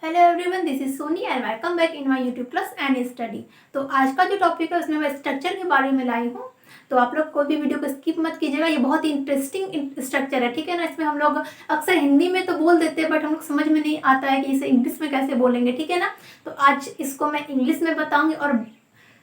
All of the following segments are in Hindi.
Hello everyone, this is Soni and welcome back in my YouTube class and study. तो आज का जो टॉपिक है उसमें मैं स्ट्रक्चर के बारे में लाई हूँ। तो आप लोग कोई भी वीडियो को स्किप मत कीजिएगा, ये बहुत ही इंटरेस्टिंग स्ट्रक्चर है, ठीक है ना। इसमें हम लोग अक्सर हिंदी में तो बोल देते हैं बट हम लोग समझ में नहीं आता है कि इसे इंग्लिश में कैसे बोलेंगे, ठीक है ना। तो आज इसको मैं इंग्लिश में बताऊँगी और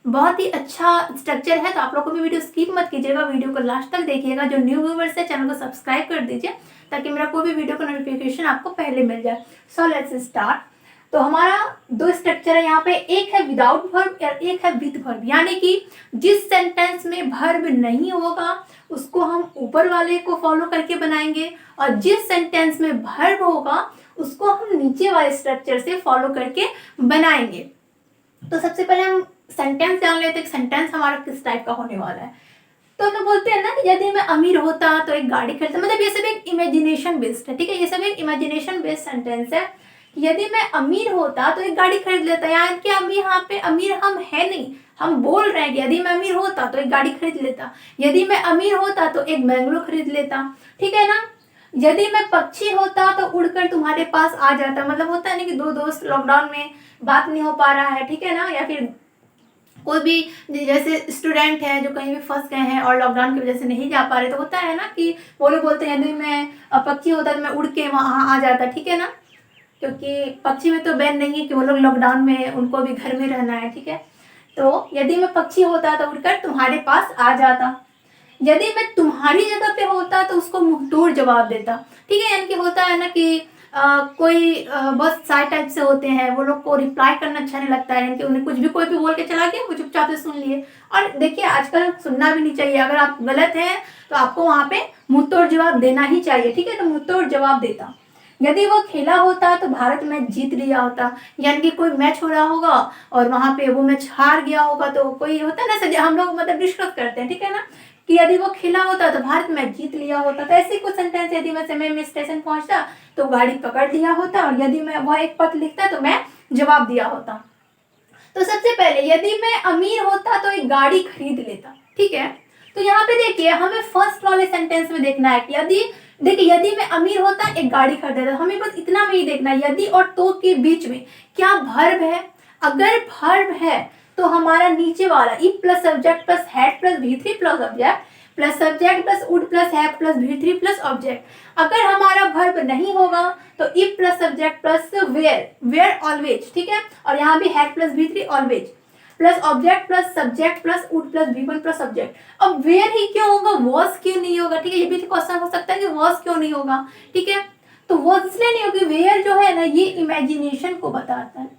बहुत ही अच्छा स्ट्रक्चर है। तो आप लोग को भी वीडियो स्किप मत कीजिएगा, वीडियो को लास्ट तक देखिएगा। जो न्यू व्यूवर्स है चैनल को सब्सक्राइब कर दीजिए ताकि मेरा कोई भी वीडियो का नोटिफिकेशन आपको पहले मिल जाए। So let's start. तो हमारा दो स्ट्रक्चर है यहाँ पे, एक है विदाउट वर्ब और एक है विद वर्ब। यानी कि जिस सेंटेंस में वर्ब नहीं होगा उसको हम ऊपर वाले को फॉलो करके बनाएंगे और जिस सेंटेंस में वर्ब होगा उसको हम नीचे वाले स्ट्रक्चर से फॉलो करके बनाएंगे। तो सबसे पहले हम सेंटेंस जान लेते हैं, सेंटेंस हमारा किस टाइप का होने वाला है। तो हम बोलते हैं ना कि यदि मैं अमीर होता तो एक गाड़ी खरीदता, मतलब ये सब एक इमेजिनेशन बेस्ड है, ठीक है। ये सब एक इमेजिनेशन बेस्ड सेंटेंस है। यदि मैं अमीर होता तो एक गाड़ी खरीद लेता, यानी कि हम यहाँ पे अमीर हम है नहीं, हम बोल रहे हैं कि यदि मैं अमीर होता तो एक गाड़ी खरीद लेता, यदि मैं अमीर होता तो एक बंगलो खरीद लेता, ठीक है ना। यदि मैं पक्षी होता तो उड़कर तुम्हारे पास आ जाता, मतलब होता है ना कि दो दोस्त लॉकडाउन में बात नहीं हो पा रहा है, ठीक है ना, या फिर कोई भी जैसे स्टूडेंट है जो कहीं भी फंस गए हैं और लॉकडाउन की वजह से नहीं जा पा रहे, तो होता है ना कि वो लोग बोलते हैं यदि मैं पक्षी होता तो मैं उड़ के वहाँ आ जाता, ठीक है ना। क्योंकि पक्षी में तो बैन नहीं है कि वो लोग लॉकडाउन में उनको भी घर में रहना है, ठीक है। तो यदि मैं पक्षी होता तो उड़कर तुम्हारे पास आ जाता, यदि मैं तुम्हारी जगह पे होता तो उसको मुंह तोड़ जवाब देता, ठीक है। यानी कि होता है ना कि कोई बहुत साइड टाइप से होते हैं, वो लोग को रिप्लाई करना अच्छा नहीं लगता है, यानी कि उन्हें कुछ भी कोई भी बोल के चला गया वो चुपचाप से सुन लिए। और देखिए आजकल सुनना भी नहीं चाहिए, अगर आप गलत हैं तो आपको वहाँ पे मुंह तोड़ जवाब देना ही चाहिए, ठीक है। तो मुंह तोड़ जवाब देता। यदि वो खेला होता तो भारत मैच जीत लिया होता, यानी कि कोई मैच हो रहा होगा और वहाँ पे वो मैच हार गया होगा, तो कोई होता है ना, हम लोग मतलब डिस्कस करते हैं, ठीक है ना, कि यदि वो खेला होता तो भारत मैच जीत लिया होता। तो ऐसी कुछ सेंटेंस, यदि मैं समय में स्टेशन पहुंचता तो गाड़ी पकड़ लिया होता और यदि मैं वह एक पत्र लिखता तो मैं जवाब दिया होता। तो सबसे पहले यदि मैं अमीर होता तो एक गाड़ी खरीद लेता, ठीक है। तो यहाँ पे देखिए हमें फर्स्ट वाले सेंटेंस में देखना है कि यदि मैं अमीर होता एक गाड़ी खरीद लेता, हमें बस इतना में ही देखना है यदि और तो के बीच में क्या वर्ब है। अगर वर्ब है तो हमारा नीचे वाला if plus subject plus had plus V3 plus object plus subject plus would plus have plus V3 plus object. अगर हमारा वर्ब नहीं होगा तो if plus subject plus were always, ठीक है। और यहाँ भी had plus V3 always plus object plus subject plus would plus V1 plus object. अब वेयर ही क्यों होगा, वॉज क्यों नहीं होगा, ठीक है। ये भी क्वेश्चन हो सकता है कि वॉज क्यों नहीं होगा, ठीक है। तो वॉज इसलिए नहीं होगी, वेयर जो है ना ये इमेजिनेशन को बताता है।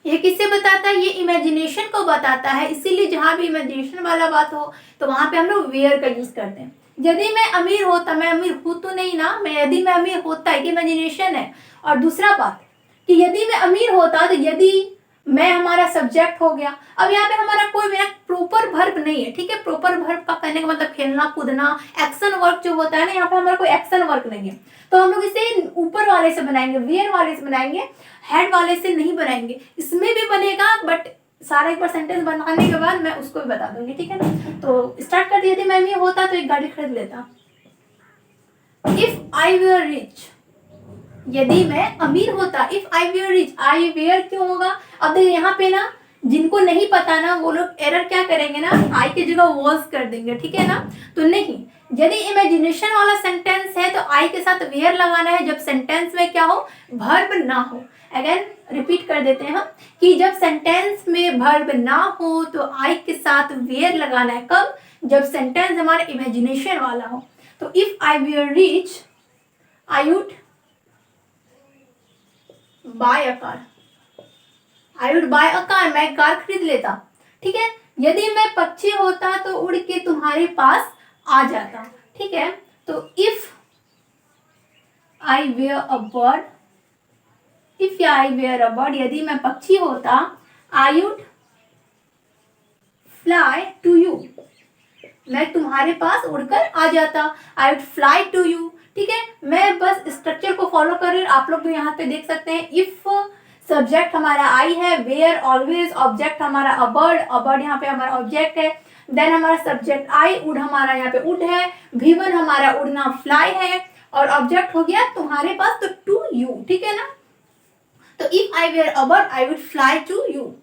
ये किससे बताता है, ये इमेजिनेशन को बताता है, इसीलिए जहां भी इमेजिनेशन वाला बात हो तो वहां पे हम लोग वेयर का यूज करते हैं। यदि मैं अमीर होता, मैं अमीर हूं तो नहीं ना, यदि मैं अमीर होता एक इमेजिनेशन है। और दूसरा बात कि यदि मैं अमीर होता तो यदि मैं हमारा सब्जेक्ट हो गया। अब यहाँ पे हमारा कोई भी प्रॉपर वर्ब नहीं है, ठीक है। प्रॉपर वर्ब का कहने का मतलब खेलना कूदना, एक्शन वर्क जो होता है ना, यहाँ पे हमारा कोई एक्शन वर्क नहीं है। तो हम लोग इसे ऊपर वाले से बनाएंगे, वेयर वाले से बनाएंगे, हेड वाले से नहीं बनाएंगे। इसमें भी बनेगा बट सारा एक बार सेंटेंस बनाने के बाद मैं उसको भी बता दूंगी, ठीक है ना। तो स्टार्ट कर दिया, यदि मैं अमीर होता तो एक गाड़ी खरीद लेता। इफ आई वर रिच, यदि मैं अमीर होता, if I were rich, I were क्यों होगा। अब देखिए यहाँ पे ना जिनको नहीं पता ना वो लोग एरर क्या करेंगे ना, आई की जगह वॉज कर देंगे, ठीक है ना। तो नहीं, यदि इमेजिनेशन वाला सेंटेंस है तो आई के साथ वेयर लगाना है जब सेंटेंस में क्या हो, वर्ब ना हो। अगेन रिपीट कर देते हैं हम कि जब सेंटेंस में वर्ब ना हो तो आई के साथ वेयर लगाना है, कब, जब सेंटेंस हमारा इमेजिनेशन वाला हो। तो if I were rich I would buy a car, I would buy a car, मैं कार खरीद लेता, ठीक है। यदि मैं पक्षी होता तो उड़ के तुम्हारे पास आ जाता, ठीक है। तो if I were a bird, if I were a bird, यदि मैं पक्षी होता, I would fly to you, मैं तुम्हारे पास उड़कर आ जाता, I would fly to you, ठीक है। मैं बस स्ट्रक्चर को फॉलो कर रही हूँ, आप लोग भी यहाँ पे देख सकते हैं। इफ सब्जेक्ट हमारा आई है, वेयर ऑलवेज, ऑब्जेक्ट हमारा अ बर्ड यहाँ पे हमारा ऑब्जेक्ट है, देन हमारा सब्जेक्ट आई, उड हमारा यहाँ पे उड है, V1 हमारा उड़ना फ्लाई है, और ऑब्जेक्ट हो गया तुम्हारे पास, तो टू यू, ठीक है ना। तो if I were a bird I would fly to you.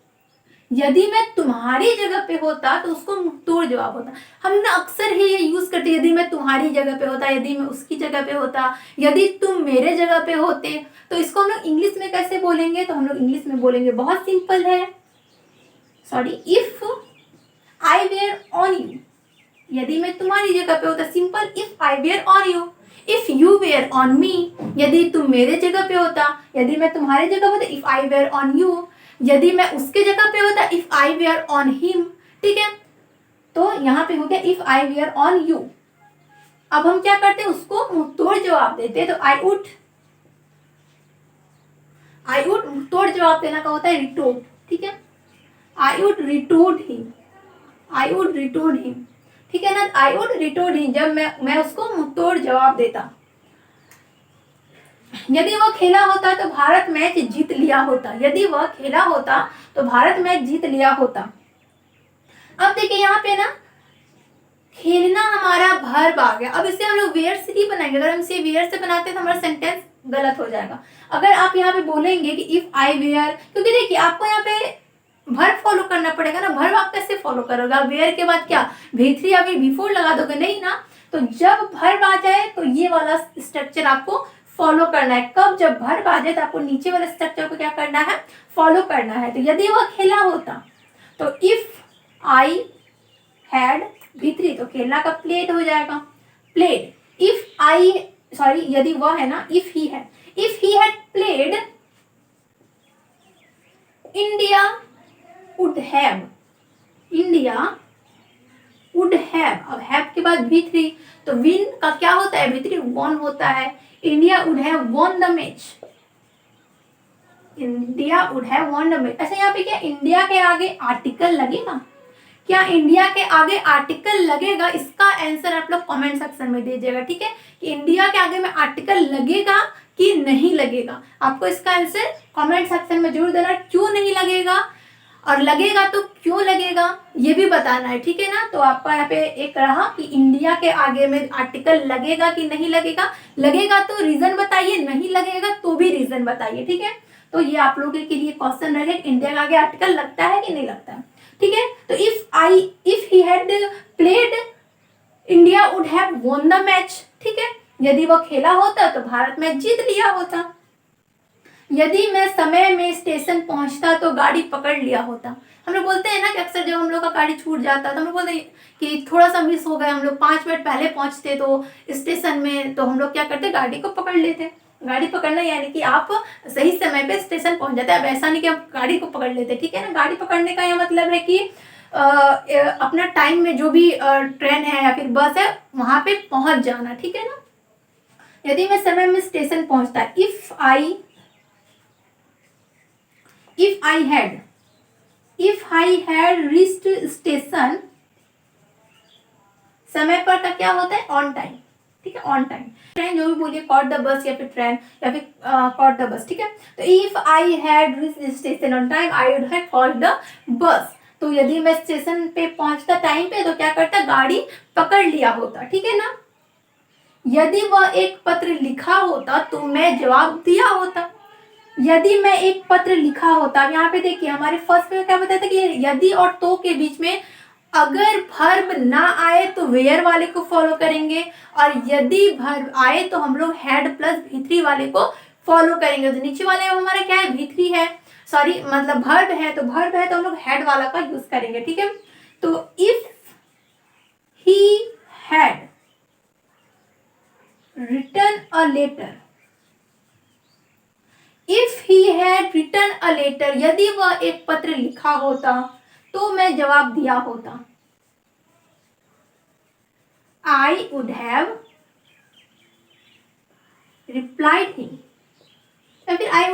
यदि मैं तुम्हारी जगह पे होता तो उसको मुंहतोड़ जवाब होता। हम ना अक्सर ही ये यूज करते, यदि मैं तुम्हारी जगह पे होता, यदि मैं उसकी जगह पे होता, यदि तुम मेरे जगह पे होते। तो इसको हम लोग इंग्लिश में कैसे बोलेंगे, तो हम लोग इंग्लिश में बोलेंगे, बहुत सिंपल है, sorry, if I were on you. यदि मैं तुम्हारी जगह पे होता, simple, if I were on you. If you were on me, यदि तुम मेरे जगह पे होता, यदि मैं तुम्हारी जगह पे होता, if I were on you. यदि मैं उसके जगह पे होता, if I were on him, ठीक है। तो यहाँ पे हो गया if I were on you. अब हम क्या करते हैं, उसको मुंहतोड़ जवाब देते हैं। तो आई वुड मुंहतोड़ जवाब देना का होता है रिटोर्ट, ठीक है। I would retort him, I would retort him, ठीक है ना। आई वुड रिटोर्ट हिम, जब मैं उसको मुंहतोड़ जवाब देता। यदि वह खेला होता तो भारत मैच जीत लिया होता। यदि वह खेला होता तो भारत मैच जीत लिया होता। अब देखिए यहाँ पे ना, खेलना हमारा वर्ब आ गया। अब इसे हम लोग वेयर से ही बनाएंगे। अगर हम इसे वेयर से बनाते तो हमारा सेंटेंस गलत हो जाएगा। अगर आप यहाँ पे बोलेंगे कि इफ आई वेयर, क्योंकि देखिए आपको यहाँ पे वर्ब फॉलो करना पड़ेगा ना। वर्ब आप कैसे फॉलो करोगे, आप वेयर के बाद क्या V3 या फिर V4 लगा दोगे, नहीं ना। तो जब वर्ब आ जाए तो ये वाला स्ट्रक्चर आपको फॉलो करना है। कब, जब वर्ब आ जाए तो आपको नीचे वाले स्ट्रक्चर को क्या करना है, फॉलो करना है। तो यदि वह खेला होता तो इफ आई हैड V3, तो खेलना का प्लेड हो जाएगा, प्लेड। इफ आई, सॉरी, यदि वह है ना, if he had played, India would have, India would have. अब हैव के बाद V3, तो विन का क्या होता है, V3 वॉन होता है। India would have won the match, India would have won the match. अच्छा, यहाँ पे क्या इंडिया के आगे आर्टिकल लगेगा, क्या इंडिया के आगे आर्टिकल लगेगा, इसका आंसर आप लोग कमेंट सेक्शन में दीजिएगा, ठीक है। कि इंडिया के आगे में आर्टिकल लगेगा कि नहीं लगेगा, आपको इसका आंसर कमेंट सेक्शन में जरूर देना। क्यों नहीं लगेगा और लगेगा तो क्यों लगेगा ये भी बताना है, ठीक है ना। तो आपका यहाँ पे एक रहा कि इंडिया के आगे में आर्टिकल लगेगा कि नहीं लगेगा। लगेगा तो रीजन बताइए, नहीं लगेगा तो भी रीजन बताइए, ठीक है। तो ये आप लोगों के लिए क्वेश्चन रहेगा, इंडिया के आगे आर्टिकल लगता है कि नहीं लगता है, ठीक है। तो if he had played, India would have won the match, ठीक है। यदि वो खेला होता तो भारत मैच जीत लिया होता। यदि मैं समय में स्टेशन पहुंचता तो गाड़ी पकड़ लिया होता। हम लोग बोलते हैं ना कि अक्सर जब हम लोग का गाड़ी छूट जाता है तो हम लोग बोलते हैं कि थोड़ा सा मिस हो गया, हम लोग 5 मिनट पहले पहुंचते तो स्टेशन में, तो हम लोग क्या करते, गाड़ी को पकड़ लेते। गाड़ी पकड़ना यानी कि आप सही समय पे स्टेशन पहुंच जाते हैं। अब ऐसा नहीं कि आप गाड़ी को पकड़ लेते, ठीक है ना। गाड़ी पकड़ने का यह मतलब है कि अपना टाइम में जो भी ट्रेन है या फिर बस है वहां पे पहुंच जाना, ठीक है ना। यदि मैं समय में स्टेशन पहुंचता, if I had reached station, समय पर का क्या होता है, ऑन टाइम, ठीक है, ऑन टाइम। ट्रेन जो भी बोलिए, कॉट द बस या फिर ट्रेन या फिर कॉट द बस, ठीक है। तो if I had reached station on time I would have caught the bus. तो यदि मैं स्टेशन पे पहुंचता टाइम पे तो क्या करता, गाड़ी पकड़ लिया होता, ठीक है ना। यदि वह एक पत्र लिखा होता तो मैं जवाब दिया होता। यदि मैं एक पत्र लिखा होता, यहाँ पे देखिए हमारे फर्स्ट में क्या बताया था कि यदि और तो के बीच में अगर वर्ब ना आए तो वेयर वाले को फॉलो करेंगे, और यदि वर्ब आए तो हम लोग हैड प्लस V3 वाले को फॉलो करेंगे। तो नीचे वाले में हमारा क्या है, V3 है, सॉरी मतलब वर्ब है, तो हम लोग हैड वाला का यूज करेंगे, ठीक है। तो if he had written a letter, if he had written a letter, यदि वह एक पत्र लिखा होता तो मैं जवाब दिया होता, I would have replied him, या फिर आई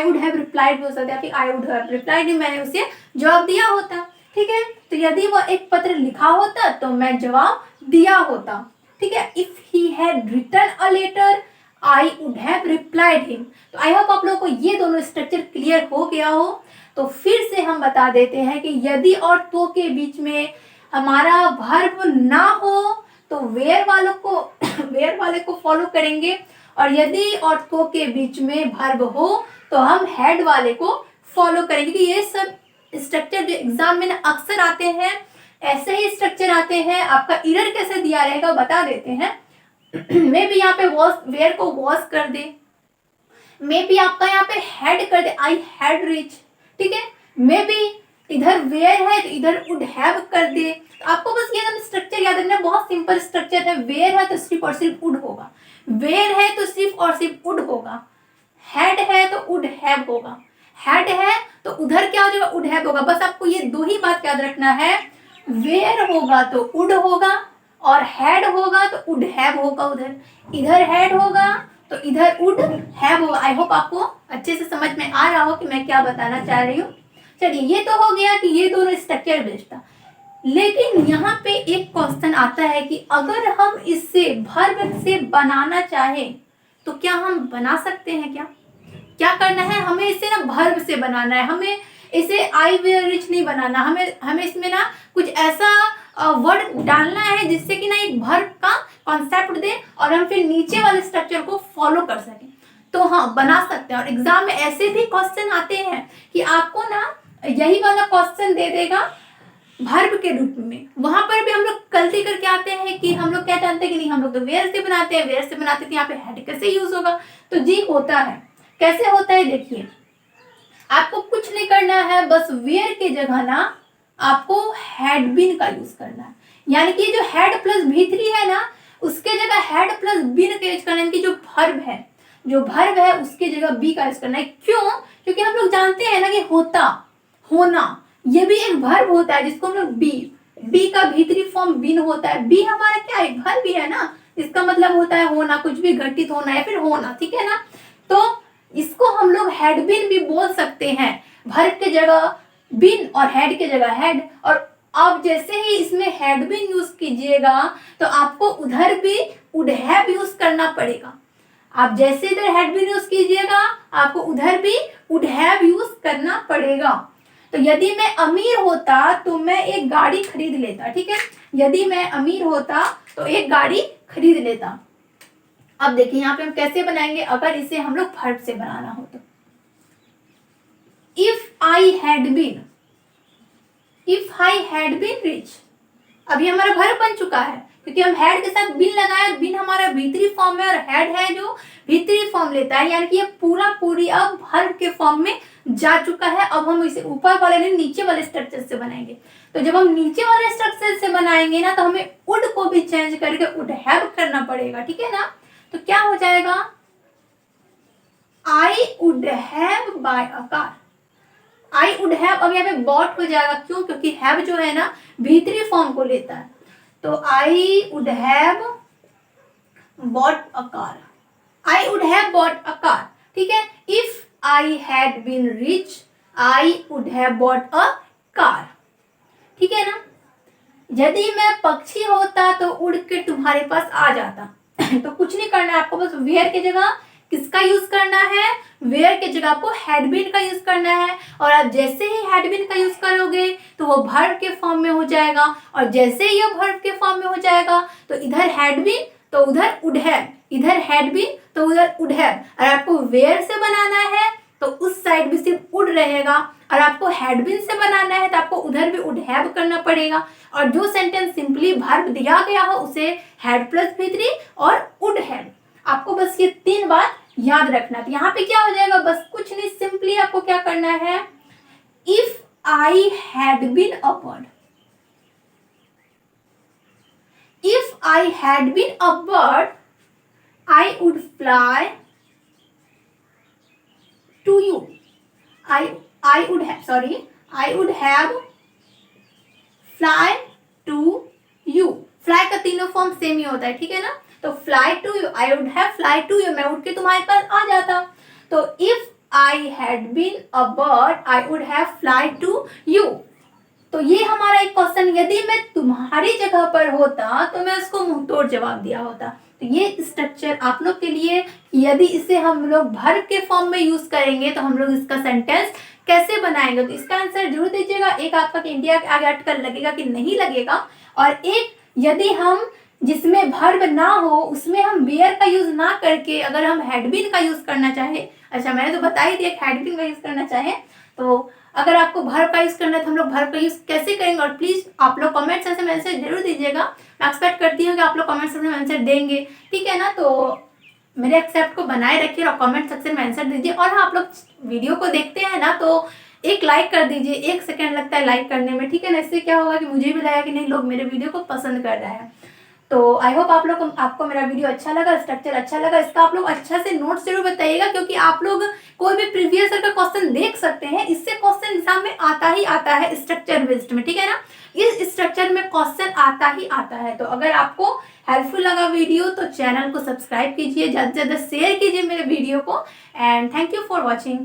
वुड हैव रिप्लाइड भी हो सकता है, फिर आई वुड हैव रिप्लाइड हिम, मैंने उसे जवाब दिया होता, ठीक है। तो यदि वह एक पत्र लिखा होता तो मैं जवाब दिया होता, ठीक है। If he had written a letter I would have replied him. तो आई होप आप लोगों को ये दोनों स्ट्रक्चर क्लियर हो गया हो। तो फिर से हम बता देते हैं कि यदि और तो के बीच में हमारा वर्ब ना हो तो वेयर वालों को वेयर वाले को फॉलो करेंगे, और यदि और को के बीच में वर्ब हो तो हम हैड वाले को फॉलो करेंगे। क्योंकि ये सब स्ट्रक्चर जो एग्जाम में ना अक्सर आते हैं, ऐसे ही स्ट्रक्चर आते हैं। आपका एरर कैसे दिया रहेगा बता देते हैं। मे भी यहाँ पे वॉश, वेयर को वॉश कर दे, मे भी आपका यहाँ पे हैड कर दे, आई हैड रीच, ठीक है। मे भी इधर वेयर है तो इधर वुड हैव कर दे। तो आपको बस ये स्ट्रक्चर याद रखना, बहुत सिंपल स्ट्रक्चर है। वेयर है तो सिर्फ और सिर्फ वुड होगा, वेयर है तो सिर्फ और सिर्फ वुड होगा, हैड है तो वुड हैव होगा, हैड है तो उधर क्या हो जाएगा, वुड हैव होगा। बस आपको ये दो ही बात याद रखना है, वेयर होगा तो वुड होगा, और हैड होगा तो वुड हैव होगा। उधर इधर हैड होगा तो इधर वुड हैव होगा। आई होप आपको अच्छे से समझ में आ रहा हो कि मैं क्या बताना चाह रही हूँ। चलिए, ये तो हो गया कि ये दोनों स्ट्रक्चर बेस्ड था। लेकिन यहाँ पे एक क्वेश्चन आता है कि अगर हम इससे वर्ब से बनाना चाहें तो क्या हम बना सकते हैं? क्या करना है, हमें इसे ना वर्ब से बनाना है, हमें इसे आई वेयर रिच नहीं बनाना, हमें इसमें ना कुछ ऐसा वर्ड डालना है जिससे कि ना एक वर्ब का कॉन्सेप्ट दे और हम फिर नीचे वाले स्ट्रक्चर को फॉलो कर सकें। तो हाँ, बना सकते हैं। और एग्जाम में ऐसे भी क्वेश्चन आते हैं कि आपको ना यही वाला क्वेश्चन दे देगा वर्ब के रूप में। वहां पर भी हम लोग गलती करके आते हैं कि हम लोग क्या जानते हैं कि नहीं, हम लोग तो वेयर से बनाते हैं, वेयर से बनाते थे, यहाँ पे हैड कैसे यूज होगा। तो जी होता है। कैसे होता है देखिए, आपको कुछ नहीं करना है, बस वेयर के जगह ना आपको हैड बीन का यूज करना है। यानी कि जो हैड प्लस V3 है ना, उसके जगह हैड प्लस बीन का यूज करना है। कि जो वर्ब है उसके जगह बी का यूज करना है। क्यों? क्योंकि हम लोग जानते हैं ना कि होता, होना, ये भी एक वर्ब होता है जिसको हम लोग बी का V3 फॉर्म बीन होता है। बी हमारा क्या है, वर्ब भी है ना, इसका मतलब होता है होना, कुछ भी घटित होना या फिर होना, ठीक है ना। तो इसको हम लोग हैड बीन भी बोल सकते हैं, वर्ब के जगह बीन और हैड के जगह हैड। और आप जैसे ही इसमें हैड बीन यूज कीजिएगा तो आपको उधर भी वुड हैव यूज करना पड़ेगा। आप जैसे इधर हैड बीन यूज कीजिएगा आपको उधर भी वुड हैव यूज करना पड़ेगा। तो यदि मैं अमीर होता तो मैं एक गाड़ी खरीद लेता, ठीक है। यदि मैं अमीर होता तो एक गाड़ी खरीद लेता। अब देखिए यहाँ पे हम कैसे बनाएंगे अगर इसे हम लोग वर्ब से बनाना हो तो। If I had been rich, अभी हमारा वर्ब बन चुका है क्योंकि हम हैड के साथ बीन लगाए। बीन हमारा V3 फॉर्म में और हैड है जो V3 फॉर्म लेता है, यानी कि ये पूरी अब वर्ब के फॉर्म में जा चुका है। अब हम इसे ऊपर वाले नहीं नीचे वाले स्ट्रक्चर से बनाएंगे। तो जब हम नीचे वाले स्ट्रक्चर से बनाएंगे ना तो हमें वुड को भी चेंज करके वुड हैव करना पड़ेगा, ठीक है ना। तो क्या हो जाएगा, I would have buy a car. I would have अब यहाँ पे बॉट हो जाएगा। क्यों? क्योंकि हैव जो है ना V3 फॉर्म को लेता है। तो I would have bought a car, I would have bought a car, ठीक है। If I had been rich I would have bought a car, ठीक है ना। यदि मैं पक्षी होता तो उड़ के तुम्हारे पास आ जाता। तो कुछ नहीं करना है आपको, बस वेयर की जगह किसका यूज करना है, वेयर की जगह आपको हैड बीन का यूज करना है। और आप जैसे ही हैड बीन का यूज करोगे तो वो वर्ब के फॉर्म में हो जाएगा, और जैसे ही ये वर्ब के फॉर्म में हो जाएगा तो इधर हैड बीन तो उधर वुड हैव, इधर हैड बीन तो उधर वुड हैव। और आपको वेयर से बनाना है तो उस साइड भी सिर्फ वुड रहेगा, और आपको हैड बीन से बनाना है तो आपको उधर भी वुड हैव करना पड़ेगा। और जो सेंटेंस सिंपली वर्ब दिया गया हो उसे हैड प्लस V3 और वुड हैव। आपको बस ये 3 बात याद रखना। तो यहाँ पे क्या हो जाएगा, बस कुछ नहीं, सिंपली आपको क्या करना है, if I had been a bird, if I had been a bird I would fly to you. I would have fly to you। Fly का तीनों फॉर्म सेम ही होता है, ठीक है ना। तो fly to you, I would have fly to you, मैं उड़ के तुम्हारे पास आ जाता। तो if I had been a bird I would have fly to you. तो ये हमारा एक क्वेश्चन, यदि मैं तुम्हारी जगह पर होता तो मैं उसको मुंह तोड़ जवाब दिया होता। तो ये स्ट्रक्चर आप लोग के लिए, यदि इसे हम लोग वर्ब के फॉर्म में यूज करेंगे तो हम लोग इसका सेंटेंस कैसे बनाएंगे। तो इसका आंसर जरूर दीजिएगा। एक आपका कि इंडिया के आगे अटकल लगेगा कि नहीं लगेगा, और एक यदि हम जिसमें वर्ब ना हो उसमें हम वेयर का यूज ना करके अगर हम हैड बीन का यूज करना चाहे, अच्छा मैंने तो बता ही दिया हैड बीन का यूज करना चाहे, तो अगर आपको वर्ब का यूज करना है तो हम लोग वर्ब का यूज कैसे करेंगे, और प्लीज आप लोग कमेंट सेक्शन में आंसर जरूर दीजिएगा। मैं एक्सपेक्ट करती हूँ कि आप लोग कमेंट सेक्शन में आंसर देंगे, ठीक है ना। तो मेरे एक्सेप्ट को बनाए रखिए और कमेंट सेक्शन में आंसर दीजिए। और हाँ, आप लोग वीडियो को देखते हैं ना तो एक लाइक कर दीजिए, 1 सेकेंड लगता है लाइक करने में, ठीक है ना। इससे क्या होगा कि मुझे भी लगा कि नहीं, लोग मेरे वीडियो को पसंद कर रहे हैं। तो आई होप आप लोग को, आपको मेरा वीडियो अच्छा लगा, स्ट्रक्चर अच्छा लगा। इसका आप लोग अच्छा से नोट्स जरूर बताइएगा, क्योंकि आप लोग कोई भी प्रीवियस ईयर का क्वेश्चन देख सकते हैं, इससे क्वेश्चन एग्जाम में आता ही आता है स्ट्रक्चर बेस्ड में, ठीक है ना। इस स्ट्रक्चर में क्वेश्चन आता ही आता है। तो अगर आपको हेल्पफुल लगा वीडियो तो चैनल को सब्सक्राइब कीजिए, ज़्यादा से ज़्यादा शेयर कीजिए मेरे वीडियो को। And thank you for watching.